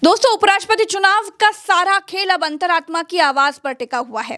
दोस्तों, उपराष्ट्रपति चुनाव का सारा खेल अब अंतरात्मा की आवाज पर टिका हुआ है।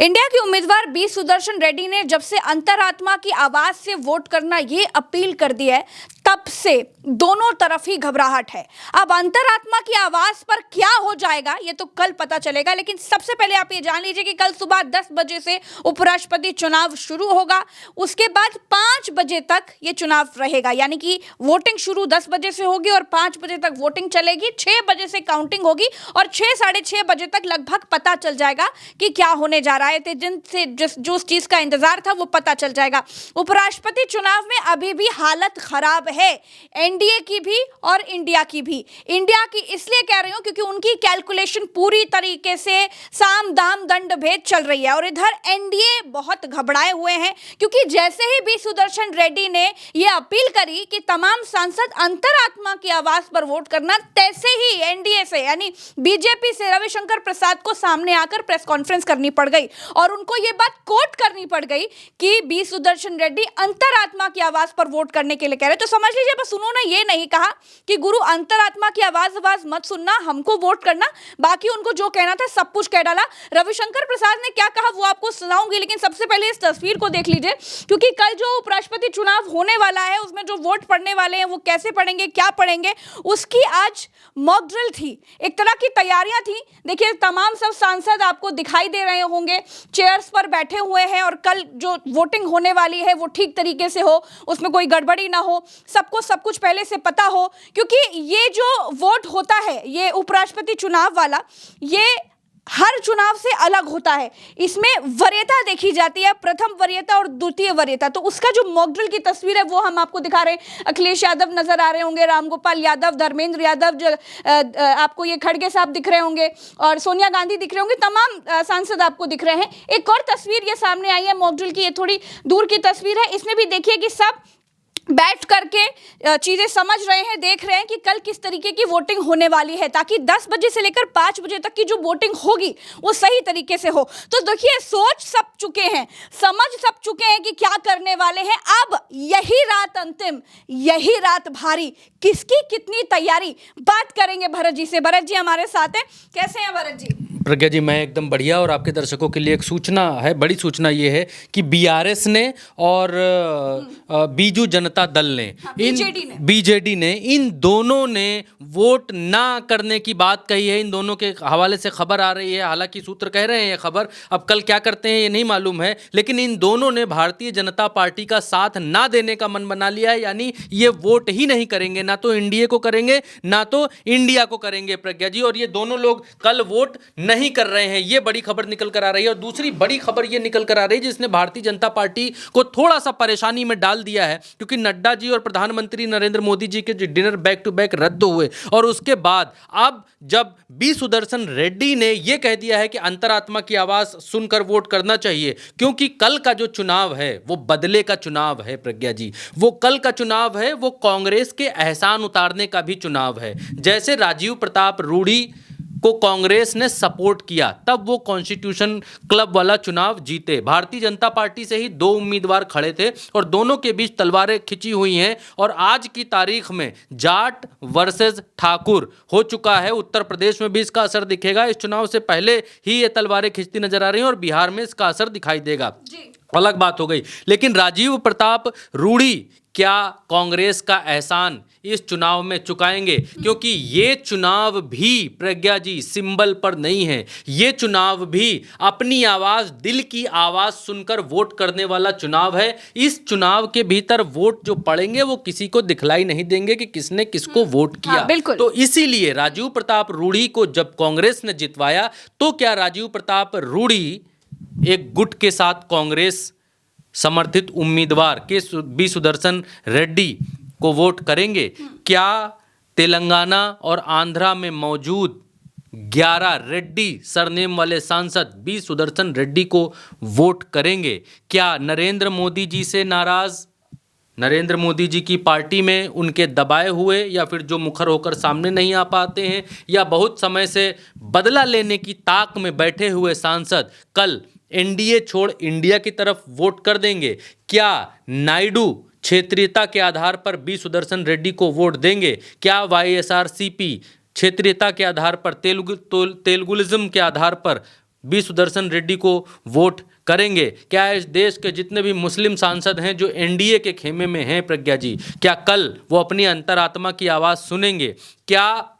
इंडिया के उम्मीदवार बी सुदर्शन रेड्डी ने जब से अंतरात्मा की आवाज से वोट करना ये अपील कर दी है, तब से दोनों तरफ ही घबराहट है। अब अंतरात्मा की आवाज पर क्या हो जाएगा ये तो कल पता चलेगा, लेकिन सबसे पहले आप ये जान लीजिए कि कल सुबह 10 बजे से उपराष्ट्रपति चुनाव शुरू होगा। उसके बाद 5 बजे तक ये चुनाव रहेगा, यानी कि वोटिंग शुरू 10 बजे से होगी और 5 बजे तक वोटिंग चलेगी। 6 बजे से काउंटिंग होगी और 6 साढ़े 6 बजे तक लगभग पता चल जाएगा कि क्या होने जा रहा है। जिनसे जो चीज का इंतजार था वो पता चल जाएगा। उपराष्ट्रपति चुनाव में अभी भी हालत खराब है, एनडीए की भी और इंडिया की भी। इंडिया की इसलिए कह रही हूं क्योंकि उनकी कैलकुलेशन पूरी तरीके से साम दाम दंड भेद चल रही है और इधर एनडीए बहुत घबराए हुए हैं, क्योंकि जैसे ही बी सुदर्शन रेड्डी ने यह अपील करी कि तमाम सांसद अंतरात्मा की आवाज पर वोट करना, तैसे ही एनडीए से यानी बीजेपी से रविशंकर प्रसाद को सामने आकर प्रेस कॉन्फ्रेंस करनी पड़ गई और उनको यह बात कोट करनी पड़ गई कि बी सुदर्शन रेड्डी अंतरात्मा की आवाज पर वोट करने के लिए कह रहे। तो समझ लीजिए, बस उन्होंने ये नहीं कहा कि गुरु अंतरात्मा की आवाज मत सुनना, हमको वोट करना, बाकी उनको जो कहना था सब कुछ कह डाला। रविशंकर प्रसाद ने क्या कहा वो आपको सुनाऊंगी, लेकिन सबसे पहले इस तस्वीर को देख लीजिए, क्योंकि कल जो उपराष्ट्रपति चुनाव होने वाला है उसमें जो वोट पड़ने वाले हैं वो कैसे पड़ेंगे, क्या पड़ेंगे, उसकी आज मॉक ड्रिल थी। एक तरह की तैयारियां थी। देखिए, तमाम सब सांसद आपको दिखाई दे रहे होंगे, चेयर्स पर बैठे हुए हैं और कल जो वोटिंग होने वाली है वो ठीक तरीके से हो, उसमें कोई गड़बड़ी ना हो, सबको सब कुछ पहले से पता हो। क्योंकि ये जो वोट होता है, ये उपराष्ट्रपति चुनाव वाला, ये हर चुनाव से अलग होता है। इसमें वरीयता देखी जाती है, प्रथम वरीयता और द्वितीय वरीयता। तो उसका जो मॉक ड्रिल की तस्वीर है वो हम आपको दिखा रहे हैं। अखिलेश यादव नजर आ रहे होंगे, रामगोपाल यादव, धर्मेंद्र यादव, आपको ये खड़गे साहब दिख रहे होंगे और सोनिया गांधी दिख रहे होंगे, तमाम सांसद आपको दिख रहे हैं। एक और तस्वीर ये सामने आई है मॉक ड्रिल की, ये थोड़ी दूर की तस्वीर है। इसमें भी देखिए कि सब बैठ करके चीजें समझ रहे हैं, देख रहे हैं कि कल किस तरीके की वोटिंग होने वाली है, ताकि 10 बजे से लेकर 5 बजे तक की जो वोटिंग होगी वो सही तरीके से हो। तो देखिए, सोच सब चुके हैं, समझ सब चुके हैं कि क्या करने वाले हैं। अब यही रात अंतिम, यही रात भारी, किसकी कितनी तैयारी, बात करेंगे भरत जी से। भरत जी हमारे साथ हैं, कैसे हैं भरत जी? प्रज्ञा जी, मैं एकदम बढ़िया। और आपके दर्शकों के लिए एक सूचना है, बड़ी सूचना ये है कि बीआरएस ने और बीजू जनता दल ने, बीजेडी ने, इन दोनों ने वोट ना करने की बात कही है। इन दोनों के हवाले से खबर आ रही है, हालांकि सूत्र कह रहे हैं ये खबर, अब कल क्या करते हैं ये नहीं मालूम है, लेकिन इन दोनों ने भारतीय जनता पार्टी का साथ ना देने का मन बना लिया है। यानी ये वोट ही नहीं करेंगे, ना तो एनडीए को करेंगे ना तो इंडिया को करेंगे प्रज्ञा जी। और ये दोनों लोग कल वोट नहीं कर रहे हैं, ये बड़ी खबर निकल कर आ रही है। और दूसरी बड़ी खबर ये निकल कर आ रही है जिसने भारतीय जनता पार्टी को थोड़ा सा परेशानी में डाल दिया है, क्योंकि नड्डा जी और प्रधानमंत्री नरेंद्र मोदी जी के जो डिनर बैक टू बैक रद्द हुए और उसके बाद अब जब बी सुदर्शन रेड्डी ने यह कह दिया है कि अंतरात्मा की आवाज सुनकर वोट करना चाहिए, क्योंकि कल का जो चुनाव है वो बदले का चुनाव है प्रज्ञा जी। वो कल का चुनाव है, वो कांग्रेस के एहसान उतारने का भी चुनाव है। जैसे राजीव प्रताप रूढ़ी को कांग्रेस ने सपोर्ट किया, तब वो कॉन्स्टिट्यूशन क्लब वाला चुनाव जीते। भारतीय जनता पार्टी से ही 2 उम्मीदवार खड़े थे और दोनों के बीच तलवारें खिंची हुई हैं। और आज की तारीख में जाट वर्सेस ठाकुर हो चुका है। उत्तर प्रदेश में भी इसका असर दिखेगा। इस चुनाव से पहले ही ये तलवारें खिंचती नजर आ रही हैं और बिहार में इसका असर दिखाई देगा। अलग बात हो गई। लेकिन राजीव प्रताप रूढ़ी क्या कांग्रेस का एहसान इस चुनाव में चुकाएंगे? क्योंकि ये चुनाव भी प्रज्ञा जी सिंबल पर नहीं है, ये चुनाव भी अपनी आवाज, दिल की आवाज सुनकर वोट करने वाला चुनाव है। इस चुनाव के भीतर वोट जो पड़ेंगे वो किसी को दिखलाई नहीं देंगे कि किसने किसको वोट किया। बिल्कुल। तो इसीलिए राजीव प्रताप रूढ़ी को जब कांग्रेस ने जितवाया, तो क्या राजीव प्रताप रूढ़ी एक गुट के साथ कांग्रेस समर्थित उम्मीदवार के बी सुदर्शन रेड्डी को वोट करेंगे? क्या तेलंगाना और आंध्रा में मौजूद 11 रेड्डी सरनेम वाले सांसद बी सुदर्शन रेड्डी को वोट करेंगे? क्या नरेंद्र मोदी जी से नाराज, नरेंद्र मोदी जी की पार्टी में उनके दबाए हुए, या फिर जो मुखर होकर सामने नहीं आ पाते हैं, या बहुत समय से बदला लेने की ताक में बैठे हुए सांसद कल एनडीए छोड़ इंडिया की तरफ वोट कर देंगे? क्या नायडू क्षेत्रीयता के आधार पर बी सुदर्शन रेड्डी को वोट देंगे? क्या वाईएसआरसीपी क्षेत्रीयता के आधार पर, तेलुगुलिज्म के आधार पर बी सुदर्शन रेड्डी को वोट करेंगे? क्या इस देश के जितने भी मुस्लिम सांसद हैं जो एनडीए के खेमे में हैं, प्रज्ञा जी, क्या कल वो अपनी अंतरात्मा की आवाज़ सुनेंगे? क्या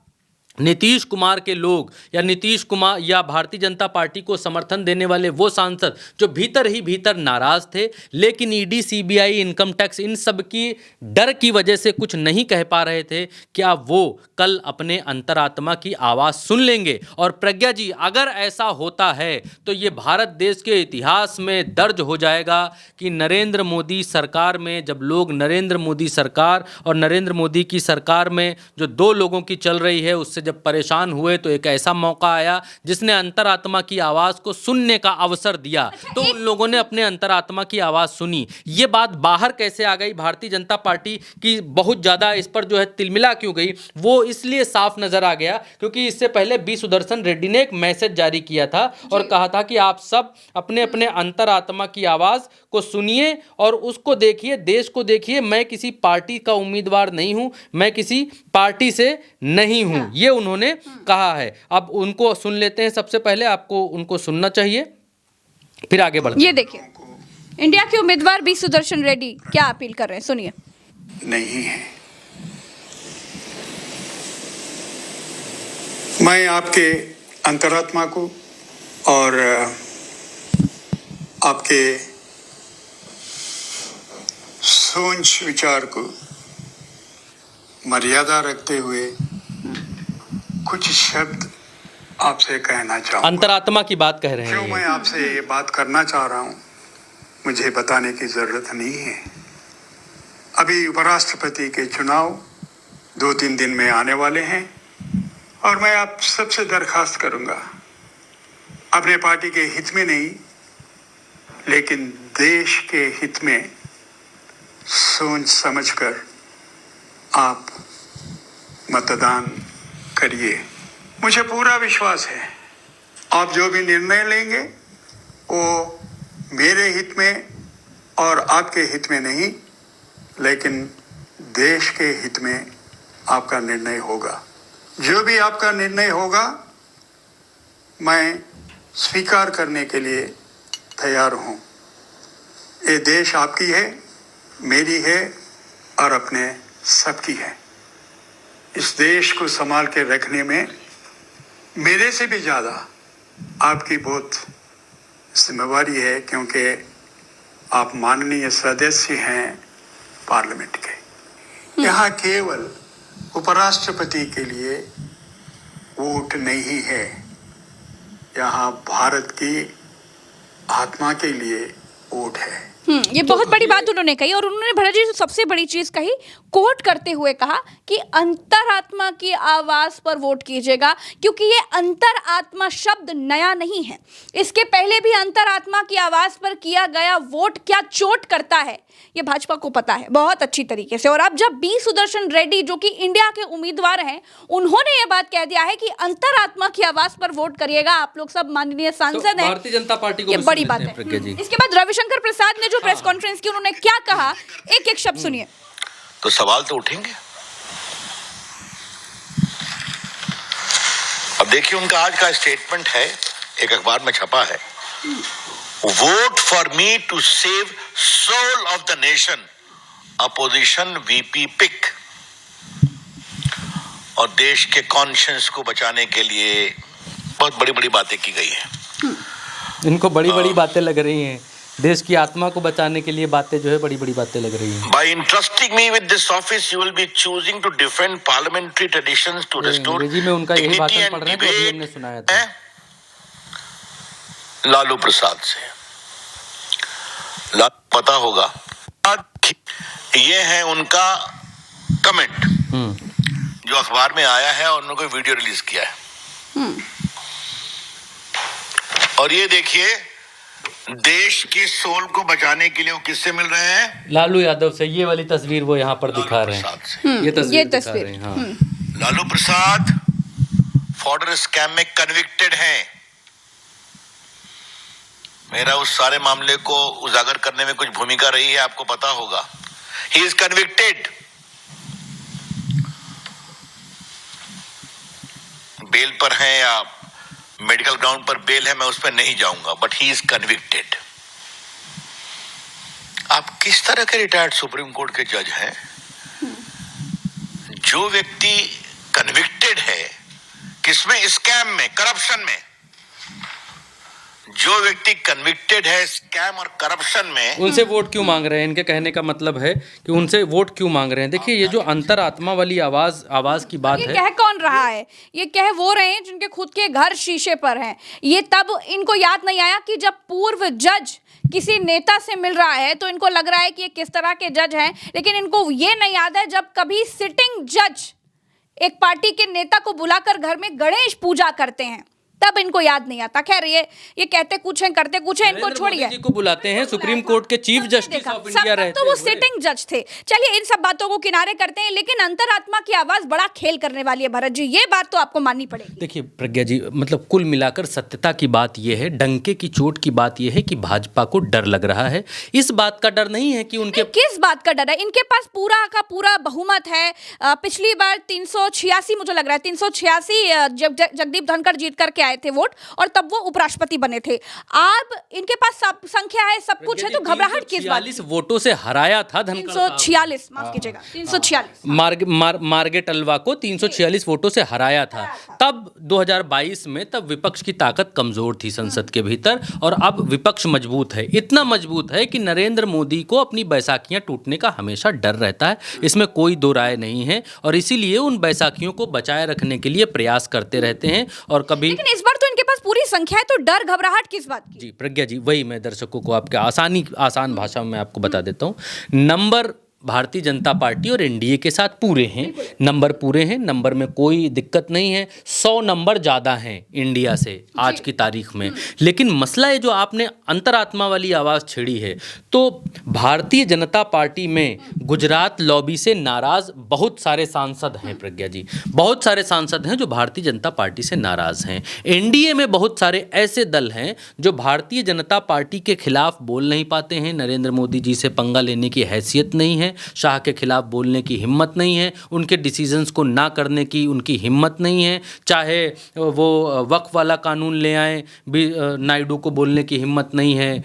नीतीश कुमार के लोग या नीतीश कुमार या भारतीय जनता पार्टी को समर्थन देने वाले वो सांसद जो भीतर ही भीतर नाराज थे, लेकिन ईडी, सीबीआई, इनकम टैक्स, इन सब की डर की वजह से कुछ नहीं कह पा रहे थे, क्या वो कल अपने अंतरात्मा की आवाज़ सुन लेंगे? और प्रज्ञा जी, अगर ऐसा होता है तो ये भारत देश के इतिहास में दर्ज हो जाएगा कि नरेंद्र मोदी सरकार में, जब लोग नरेंद्र मोदी सरकार और नरेंद्र मोदी की सरकार में जो दो लोगों की चल रही है उससे जब परेशान हुए तो एक ऐसा मौका आया जिसने अंतरात्मा की आवाज़ को सुनने का अवसर दिया, तो उन लोगों ने अपने अंतरात्मा की आवाज़ सुनी। ये बात बाहर कैसे आ गई, भारतीय जनता पार्टी की बहुत ज़्यादा इस पर जो है तिलमिला क्यों गई, वो इसलिए साफ नज़र आ गया क्योंकि इससे पहले बी सुदर्शन रेड्डी ने एक मैसेज जारी किया था और कहा था कि आप सब अपने अपने अंतरात्मा की आवाज़ को सुनिए और उसको देखिए, देश को देखिए। मैं किसी पार्टी का उम्मीदवार नहीं हूं, मैं किसी पार्टी से नहीं हूं, ये उन्होंने कहा है। अब उनको सुन लेते हैं। सबसे पहले आपको उनको सुनना चाहिए, फिर आगे बढ़ते हैं। ये देखिए, इंडिया के उम्मीदवार बी सुदर्शन रेड्डी क्या अपील कर रहे हैं, सुनिए। नहीं है, मैं आपके अंतरात्मा को और आपके सोच विचार को मर्यादा रखते हुए कुछ शब्द आपसे कहना चाहूँगा। अंतरात्मा की बात कह रहे हैं। क्यों मैं आपसे ये बात करना चाह रहा हूँ, मुझे बताने की ज़रूरत नहीं है। अभी उपराष्ट्रपति के चुनाव 2-3 दिन में आने वाले हैं और मैं आप सबसे दरखास्त करूँगा, अपने पार्टी के हित में नहीं लेकिन देश के हित में सोच समझकर आप मतदान करिए। मुझे पूरा विश्वास है आप जो भी निर्णय लेंगे वो मेरे हित में और आपके हित में नहीं लेकिन देश के हित में आपका निर्णय होगा। जो भी आपका निर्णय होगा मैं स्वीकार करने के लिए तैयार हूँ। ये देश आपकी है, मेरी है और अपने सबकी है। इस देश को संभाल के रखने में मेरे से भी ज़्यादा आपकी बहुत जिम्मेवारी है क्योंकि आप माननीय सदस्य हैं पार्लियामेंट के। यहाँ केवल उपराष्ट्रपति के लिए वोट नहीं है, यहाँ भारत की आत्मा के लिए वोट है। ये बहुत बड़ी बात उन्होंने कही और उन्होंने भरत जी सबसे बड़ी चीज कही, कोट करते हुए कहा कि अंतरात्मा की आवाज पर वोट कीजिएगा, क्योंकि ये अंतरात्मा शब्द नया नहीं है। इसके पहले भी अंतरात्मा की आवाज पर किया गया वोट क्या चोट करता है ये भाजपा को पता है बहुत अच्छी तरीके से। और अब जब बी सुदर्शन रेड्डी जो कि इंडिया के उम्मीदवार हैं, उन्होंने ये बात कह दिया है कि अंतरात्मा की आवाज पर वोट करिएगा, आप लोग सब माननीय सांसद हैं, भारतीय जनता पार्टी को ये बड़ी बात है। इसके बाद रविशंकर प्रसाद ने जो प्रेस कॉन्फ्रेंस की, उन्होंने क्या कहा, एक एक शब्द सुनिए। तो सवाल तो उठेंगे। अब देखिए उनका आज का स्टेटमेंट है, एक अखबार में छपा है, vote for me to save soul of the nation, opposition VP pick. और देश के कॉन्शियंस को बचाने के लिए बहुत बड़ी बड़ी बातें की गई है। इनको बड़ी बड़ी बातें लग रही हैं, देश की आत्मा को बचाने के लिए बातें जो है बड़ी बड़ी बातें लग रही हैं। By entrusting me with this office, you will be choosing to defend parliamentary traditions to restore अंग्रेजी में उनका यही dignity भाषण and पढ़ रहे हैं जो अभी हमने debate। सुनाया था। लालू प्रसाद से पता होगा। ये है उनका कमेंट जो अखबार में आया है और उन्होंने वीडियो रिलीज किया है। और ये देखिए देश की सोल को बचाने के लिए वो किससे मिल रहे हैं? लालू यादव से। ये वाली तस्वीर वो यहाँ पर दिखा रहे हैं, ये तस्वीर दिखा रहे हैं। हाँ। लालू प्रसाद फॉर्डर स्कैम में कन्विक्टेड हैं। मेरा उस सारे मामले को उजागर करने में कुछ भूमिका रही है, आपको पता होगा। He is convicted. बेल पर हैं या मेडिकल ग्राउंड पर बेल है, मैं उस पर नहीं जाऊंगा, बट ही इज कन्विक्टेड। आप किस तरह के रिटायर्ड सुप्रीम कोर्ट के जज हैं? जो व्यक्ति कन्विक्टेड है, किसमें? स्कैम में, करप्शन में। जो व्यक्ति कन्विक्टेड है स्कैम और करप्शन में, उनसे वोट क्यों मांग रहे हैं? इनके कहने का मतलब है कि उनसे वोट क्यों मांग रहे हैं। देखिए, ये जो अंतरात्मा वाली आवाज की बात ये है, कह कौन रहा है? ये कह वो रहे हैं जिनके खुद के घर शीशे पर हैं। ये तब इनको याद नहीं आया कि जब पूर्व जज किसी नेता से मिल रहा है तो इनको लग रहा है कि ये किस तरह के जज हैं, लेकिन इनको ये नहीं याद है जब कभी सिटिंग जज एक पार्टी के नेता को बुलाकर घर में गणेश पूजा करते हैं, तब इनको याद नहीं आता। खैर, ये कहते कुछ हैं करते कुछ हैं, इनको नरेंद्र छोड़िए। मोदी जी को बुलाते हैं, सुप्रीम कोर्ट के चीफ जस्टिस ऑफ इंडिया रहते तो वो हुए। सिटिंग जज थे। चलिए, इन सब बातों को किनारे करते हैं, लेकिन अंतरात्मा की आवाज बड़ा खेल करने वाली है भरत जी, ये बात तो आपको माननी पड़ेगी। देखिए प्रज्ञा जी, मतलब कुल मिलाकर सत्यता की बात यह है, डंके की चोट की बात यह है कि भाजपा को डर लग रहा है। इस बात का डर नहीं है कि उनके किस बात का डर है? इनके पास पूरा का पूरा बहुमत है। पिछली बार 386, मुझे लग रहा है 386 जब जगदीप धनखड़ जीत करके आए थे वोट, और तब वो उपराष्ट्रपति बने थे। अब इनके पास सब संख्या है, सब कुछ है, तो घबराहट किस बात की? 346 वोटों से हराया था धनखड़ साहब। 346, माफ कीजिएगा, 346। मार्गेट अलवा को 346 वोटों से हराया था। तब 2022 में तब विपक्ष की ताकत कमजोर थी संसद के भीतर, और अब विपक्ष मजबूत है। इतना मजबूत है कि नरेंद्र मोदी को अपनी बैसाखियां टूटने का हमेशा डर रहता है, इसमें कोई दो राय नहीं है, और इसीलिए उन बैसाखियों को बचाए रखने के लिए प्रयास करते रहते हैं। और कभी, लेकिन इस बार तो इनके पास पूरी संख्या है, तो डर घबराहट किस बात की? जी प्रज्ञा जी, वही मैं दर्शकों को आपके आसान भाषा में आपको बता देता हूँ। नंबर भारतीय जनता पार्टी और एनडीए के साथ पूरे हैं, नंबर पूरे हैं, नंबर में कोई दिक्कत नहीं है। 100 नंबर ज़्यादा हैं इंडिया से आज की तारीख में। लेकिन मसला है, जो आपने अंतरात्मा वाली आवाज़ छेड़ी है, तो भारतीय जनता पार्टी में गुजरात लॉबी से नाराज़ बहुत सारे सांसद हैं प्रज्ञा जी, बहुत सारे सांसद हैं जो भारतीय जनता पार्टी से नाराज़ हैं। एनडीए में बहुत सारे ऐसे दल हैं जो भारतीय जनता पार्टी के खिलाफ बोल नहीं पाते हैं। नरेंद्र मोदी जी से पंगा लेने की हैसियत नहीं है, शाह के खिलाफ बोलने की हिम्मत नहीं है, उनके डिसीजंस को ना करने की उनकी हिम्मत नहीं है। चाहे वो वक्फ वाला कानून ले आए, भी नायडू को बोलने की हिम्मत नहीं है,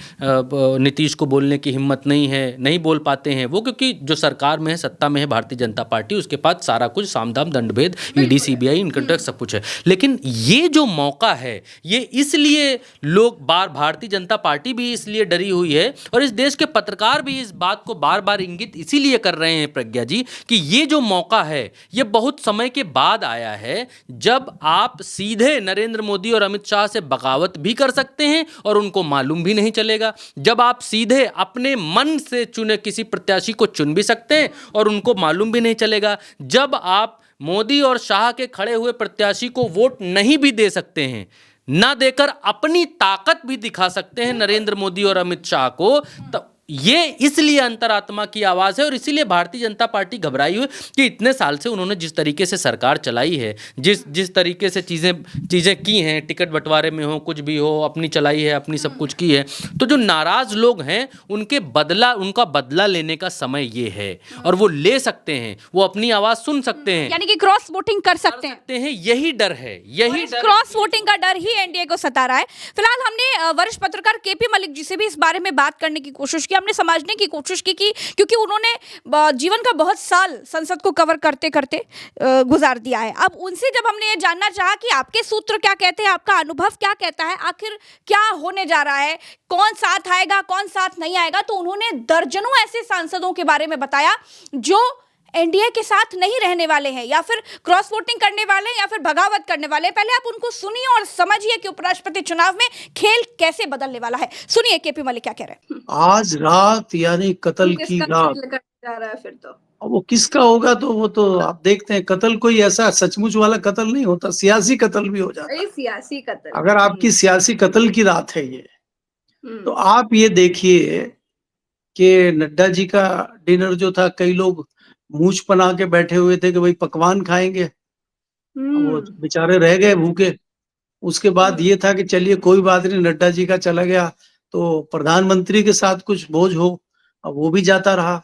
नीतीश को बोलने की हिम्मत नहीं है, नहीं बोल पाते हैं वो, क्योंकि जो सरकार में है, सत्ता में है भारतीय जनता पार्टी, उसके पास सारा कुछ सामधाम दंडभेद, ईडी सीबीआई, इनकम टैक्स सब कुछ है। लेकिन ये जो मौका है, ये इसलिए लोग भारतीय जनता पार्टी भी इसलिए डरी हुई है, और इस देश के पत्रकार भी इस बात को बार बार इंगित इसीलिए कर रहे हैं प्रज्ञा जी, कि ये जो मौका है ये बहुत समय के बाद आया है, जब आप सीधे नरेंद्र मोदी और अमित शाह से बगावत भी कर सकते हैं और उनको मालूम भी नहीं चलेगा, जब आप सीधे अपने मन से चुने किसी प्रत्याशी को चुन भी सकते हैं और उनको मालूम भी नहीं चलेगा, जब आप मोदी और शाह के खड़े हुए प्रत्याशी को वोट नहीं भी दे सकते हैं, ना देकर अपनी ताकत भी दिखा सकते हैं नरेंद्र मोदी और अमित शाह को, तब ये इसलिए अंतरात्मा की आवाज़ है। और इसीलिए भारतीय जनता पार्टी घबराई हुई कि इतने साल से उन्होंने जिस तरीके से सरकार चलाई है, जिस तरीके से चीज़ें की हैं, टिकट बंटवारे में हो, कुछ भी हो, अपनी चलाई है, अपनी सब कुछ की है, तो जो नाराज़ लोग हैं उनका बदला लेने का समय ये है, और वो ले सकते हैं, वो अपनी आवाज़ सुन सकते हैं, यानी कि क्रॉस वोटिंग कर सकते हैं। यही डर है, यही डर, क्रॉस वोटिंग का डर ही एनडीए को सता रहा है। फिलहाल हमने वरिष्ठ पत्रकार केपी मलिक जी से भी इस बारे में बात करने की कोशिश की, हमने समझने की कोशिश की कि क्योंकि उन्होंने जीवन का बहुत साल संसद को कवर करते करते गुजार दिया है। अब उनसे जब हमने ये जानना चाहा कि आपके सूत्र क्या कहते हैं, आपका अनुभव क्या कहता है, आखिर क्या होने जा रहा है, कौन साथ आएगा, कौन साथ नहीं आएगा, तो उन्होंने दर्जनों ऐसे सांसदों के बारे में बताया जो एनडीए के साथ नहीं रहने वाले हैं, या फिर क्रॉस वोटिंग करने वाले हैं, या फिर बगावत करने वाले हैं। पहले आप उनको सुनिए और समझिए कि उपराष्ट्रपति चुनाव में खेल कैसे बदलने वाला है। सुनिए केपी मलिक क्या कह रहे हैं। आज रात यानी कत्ल की रात जा रहा है फिर तो वो किसका होगा, तो वो तो आप देखते हैं, कत्ल कोई ऐसा सचमुच वाला कत्ल नहीं होता, सियासी कत्ल भी हो जाता है। सियासी कत्ल, अगर आपकी सियासी कत्ल की रात है ये, तो आप ये देखिए कि नड्डा जी का डिनर जो था, कई लोग मूछ बना के बैठे हुए थे कि भाई पकवान खाएंगे, वो बेचारे रह गए भूखे। उसके बाद ये था कि चलिए कोई बात नहीं, नड्डा जी का चला गया तो प्रधानमंत्री के साथ कुछ भोज हो, अब वो भी जाता रहा।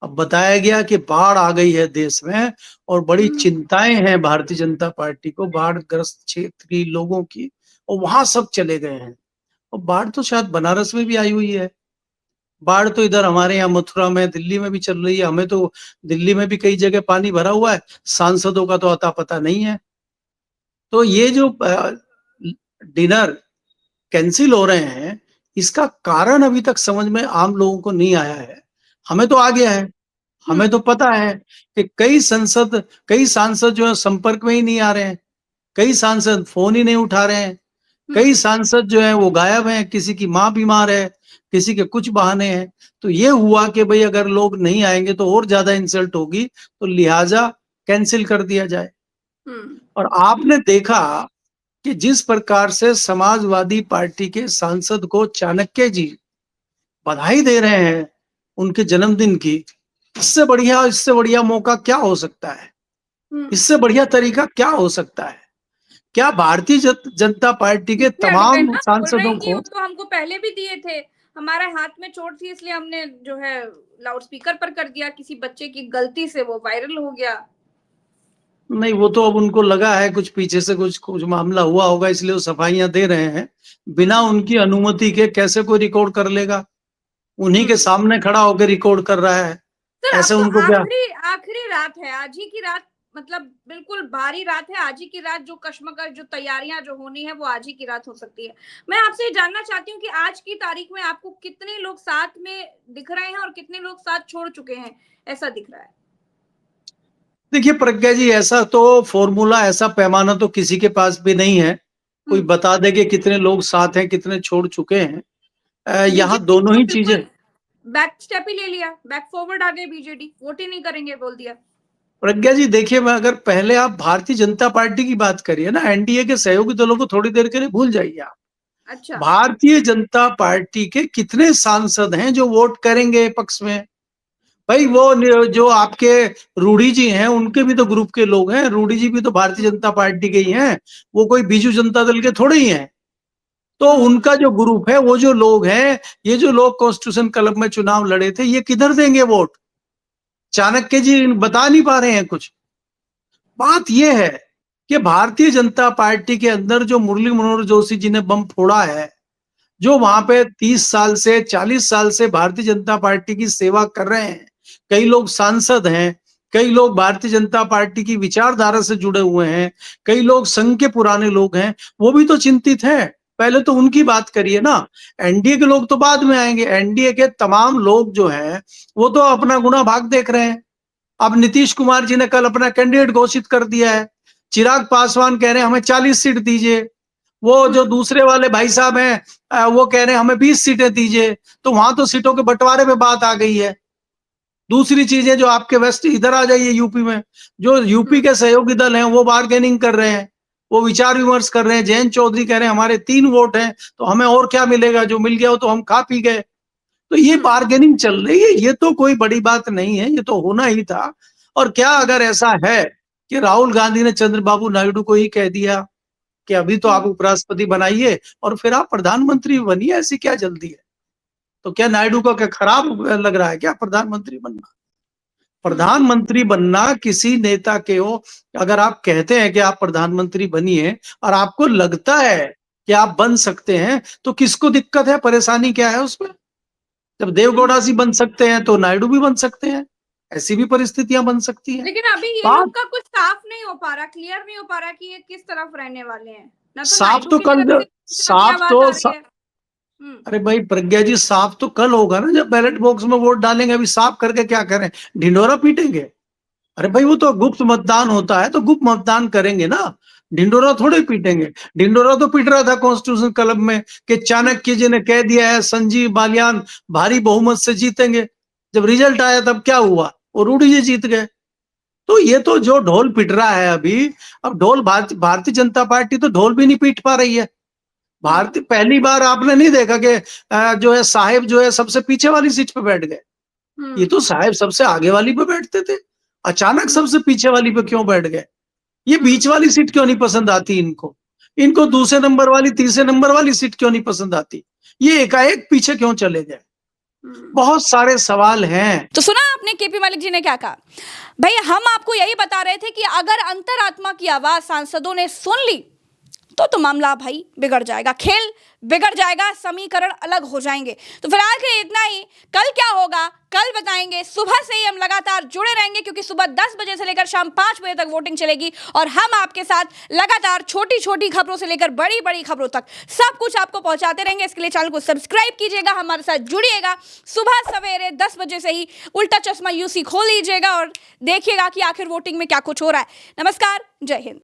अब बताया गया कि बाढ़ आ गई है देश में और बड़ी चिंताएं हैं भारतीय जनता पार्टी को बाढ़ ग्रस्त क्षेत्र की लोगों की, और वहां सब चले गए हैं। और बाढ़ तो शायद बनारस में भी आई हुई है। बाढ़ तो इधर हमारे यहाँ मथुरा में, दिल्ली में भी चल रही है। हमें तो दिल्ली में भी कई जगह पानी भरा हुआ है, सांसदों का तो अता पता नहीं है। तो ये जो डिनर कैंसिल हो रहे हैं, इसका कारण अभी तक समझ में आम लोगों को नहीं आया है। हमें तो आ गया है, हमें तो पता है कि कई सांसद जो है संपर्क में ही नहीं आ रहे हैं, कई सांसद फोन ही नहीं उठा रहे हैं, कई सांसद जो है वो गायब हैं, किसी की माँ बीमार है, किसी के कुछ बहाने हैं। तो ये हुआ कि भाई अगर लोग नहीं आएंगे तो और ज्यादा इंसल्ट होगी, तो लिहाजा कैंसिल कर दिया जाए। और आपने देखा कि जिस प्रकार से समाजवादी पार्टी के सांसद को चाणक्य जी बधाई दे रहे हैं उनके जन्मदिन की, इससे बढ़िया मौका क्या हो सकता है? इससे बढ़िया तरीका क्या हो सकता है? क्या भारतीय जनता पार्टी के अटक गए तमाम ना, बोल रहे सांसदों हैं कि को, वो तो हमको पहले भी दिए थे, हमारे हाथ में चोट थी इसलिए हमने जो है लाउड स्पीकर पर कर दिया, किसी बच्चे की गलती से वो वायरल हो गया। नहीं वो तो अब उनको लगा है कुछ पीछे से कुछ मामला हुआ होगा इसलिए वो सफाइयां दे रहे हैं। बिना उनकी अनुमति के कैसे कोई रिकॉर्ड कर लेगा? उन्हीं के सामने खड़ा होकर रिकॉर्ड कर रहा है, सर ऐसे अब तो उनको क्या? आखिरी रात है, आज ही की रात, मतलब बिल्कुल भारी रात है, आज ही की रात जो कश्मकश, जो तैयारियां जो होनी है वो आज ही की रात हो सकती है। मैं आपसे ये जानना चाहती हूँ कि आज की तारीख में आपको कितने लोग साथ में दिख रहे हैं और कितने लोग साथ छोड़ चुके हैं, ऐसा दिख रहा है? देखिए प्रज्ञा जी, ऐसा तो फॉर्मूला, ऐसा पैमाना तो किसी के पास भी नहीं है कोई बता दे कि कितने लोग साथ हैं कितने छोड़ चुके हैं। यहाँ बीजेपी दोनों तो ही बिल्कुल चीजें। बैक स्टेप ही ले लिया, बैक फॉरवर्ड आ गए, बीजेडी वोट ही नहीं करेंगे बोल दिया। प्रज्ञा जी देखिए, मैं अगर पहले आप भारतीय जनता पार्टी की बात करिए ना, एनडीए के सहयोगी दलों को थोड़ी देर के लिए भूल जाइए आप। अच्छा, भारतीय जनता पार्टी के कितने सांसद हैं जो वोट करेंगे पक्ष में? भाई वो जो आपके रूडी जी हैं उनके भी तो ग्रुप के लोग हैं, रूडी जी भी तो भारतीय जनता पार्टी के ही हैं, वो कोई बीजू जनता दल के थोड़े ही हैं। तो उनका जो ग्रुप है, वो जो लोग हैं, ये जो लोग कॉन्स्टिट्यूशन क्लब में चुनाव लड़े थे, ये किधर देंगे वोट? चाणक्य जी बता नहीं पा रहे हैं कुछ। बात यह है कि भारतीय जनता पार्टी के अंदर जो मुरली मनोहर जोशी जी ने बम फोड़ा है, जो वहां पे 30 साल से 40 साल से भारतीय जनता पार्टी की सेवा कर रहे हैं, कई लोग सांसद हैं, कई लोग भारतीय जनता पार्टी की विचारधारा से जुड़े हुए हैं, कई लोग संघ के पुराने लोग हैं, वो भी तो चिंतित हैं। पहले तो उनकी बात करिए ना, एनडीए के लोग तो बाद में आएंगे। एनडीए के तमाम लोग जो हैं वो तो अपना गुना भाग देख रहे हैं। अब नीतीश कुमार जी ने कल अपना कैंडिडेट घोषित कर दिया है, चिराग पासवान कह रहे हैं हमें 40 सीट दीजिए, वो जो दूसरे वाले भाई साहब हैं वो कह रहे हैं हमें 20 सीटें दीजिए। तो वहां तो सीटों के बंटवारे पे बात आ गई है। दूसरी चीजें जो आपके वेस्ट, इधर आ जाइए यूपी में, जो यूपी के सहयोगी दल हैं वो बार्गेनिंग कर रहे हैं, वो विचार विमर्श कर रहे हैं। जयंत चौधरी कह रहे हैं हमारे 3 वोट हैं तो हमें और क्या मिलेगा, जो मिल गया हो तो हम खा पी गए। तो ये बार्गेनिंग चल रही है, ये तो कोई बड़ी बात नहीं है, ये तो होना ही था। और क्या अगर ऐसा है कि राहुल गांधी ने चंद्रबाबू नायडू को ही कह दिया कि अभी तो आप उपराष्ट्रपति बनाइए और फिर आप प्रधानमंत्री बनिए, ऐसी क्या जल्दी है? तो क्या नायडू का क्या खराब लग रहा है क्या प्रधानमंत्री बनना? प्रधानमंत्री बनना किसी नेता के हो, अगर आप कहते हैं कि आप प्रधानमंत्री बनिए और आपको लगता है कि आप बन सकते हैं, तो किसको दिक्कत है, परेशानी क्या है उसमें? जब देवगौड़ा जी बन सकते हैं तो नायडू भी बन सकते हैं, ऐसी भी परिस्थितियां बन सकती हैं। लेकिन अभी ये बात लोग का कुछ साफ नहीं हो पा रहा, क्लियर नहीं हो पा रहा कि ये किस तरफ रहने वाले हैं। ना तो साफ नायडू तो की कल, तरफ से किसी तरह की साफ आवाज तो आ रही है। अरे भाई प्रज्ञा जी, साफ तो कल होगा ना जब बैलेट बॉक्स में वोट डालेंगे। अभी साफ करके क्या करें, ढिंडोरा पीटेंगे? अरे भाई वो तो गुप्त मतदान होता है, तो गुप्त मतदान करेंगे ना, ढिंडोरा थोड़े पीटेंगे। ढिंडोरा तो पीट रहा था कॉन्स्टिट्यूशन क्लब में कि चाणक्य जी ने कह दिया है संजीव बालियान भारी बहुमत से जीतेंगे। जब रिजल्ट आया तब क्या हुआ, वो रूडी जी जीत गए। तो ये तो जो ढोल पिट रहा है अभी, अब ढोल भारतीय जनता पार्टी तो ढोल भी नहीं पीट पा रही है। भारतीय, पहली बार आपने नहीं देखा कि जो है साहेब जो है सबसे पीछे वाली सीट पे बैठ गए। ये तो साहेब सबसे आगे वाली पे बैठते थे, अचानक सबसे पीछे वाली पे क्यों बैठ गए? ये बीच वाली सीट क्यों नहीं पसंद आती इनको? इनको दूसरे नंबर वाली, तीसरे नंबर वाली सीट क्यों नहीं पसंद आती? ये एकाएक पीछे क्यों चले गए? बहुत सारे सवाल हैं। तो सुना आपने केपी मलिक जी ने क्या कहा? भाई हम आपको यही बता रहे थे कि अगर अंतरात्मा की आवाज सांसदों ने सुन ली तो मामला भाई बिगड़ जाएगा, खेल बिगड़ जाएगा, समीकरण अलग हो जाएंगे। तो फिलहाल के लिए इतना ही। कल क्या होगा कल बताएंगे। सुबह से ही हम लगातार जुड़े रहेंगे क्योंकि सुबह 10 बजे से लेकर शाम 5 बजे तक वोटिंग चलेगी और हम आपके साथ लगातार छोटी छोटी खबरों से लेकर बड़ी बड़ी खबरों तक सब कुछ आपको पहुंचाते रहेंगे। इसके लिए चैनल को सब्सक्राइब कीजिएगा, हमारे साथ जुड़िएगा। सुबह सवेरे 10 बजे से ही उल्टा चश्मा यूसी खोल लीजिएगा और देखिएगा कि आखिर वोटिंग में क्या कुछ हो रहा है। नमस्कार, जय हिंद।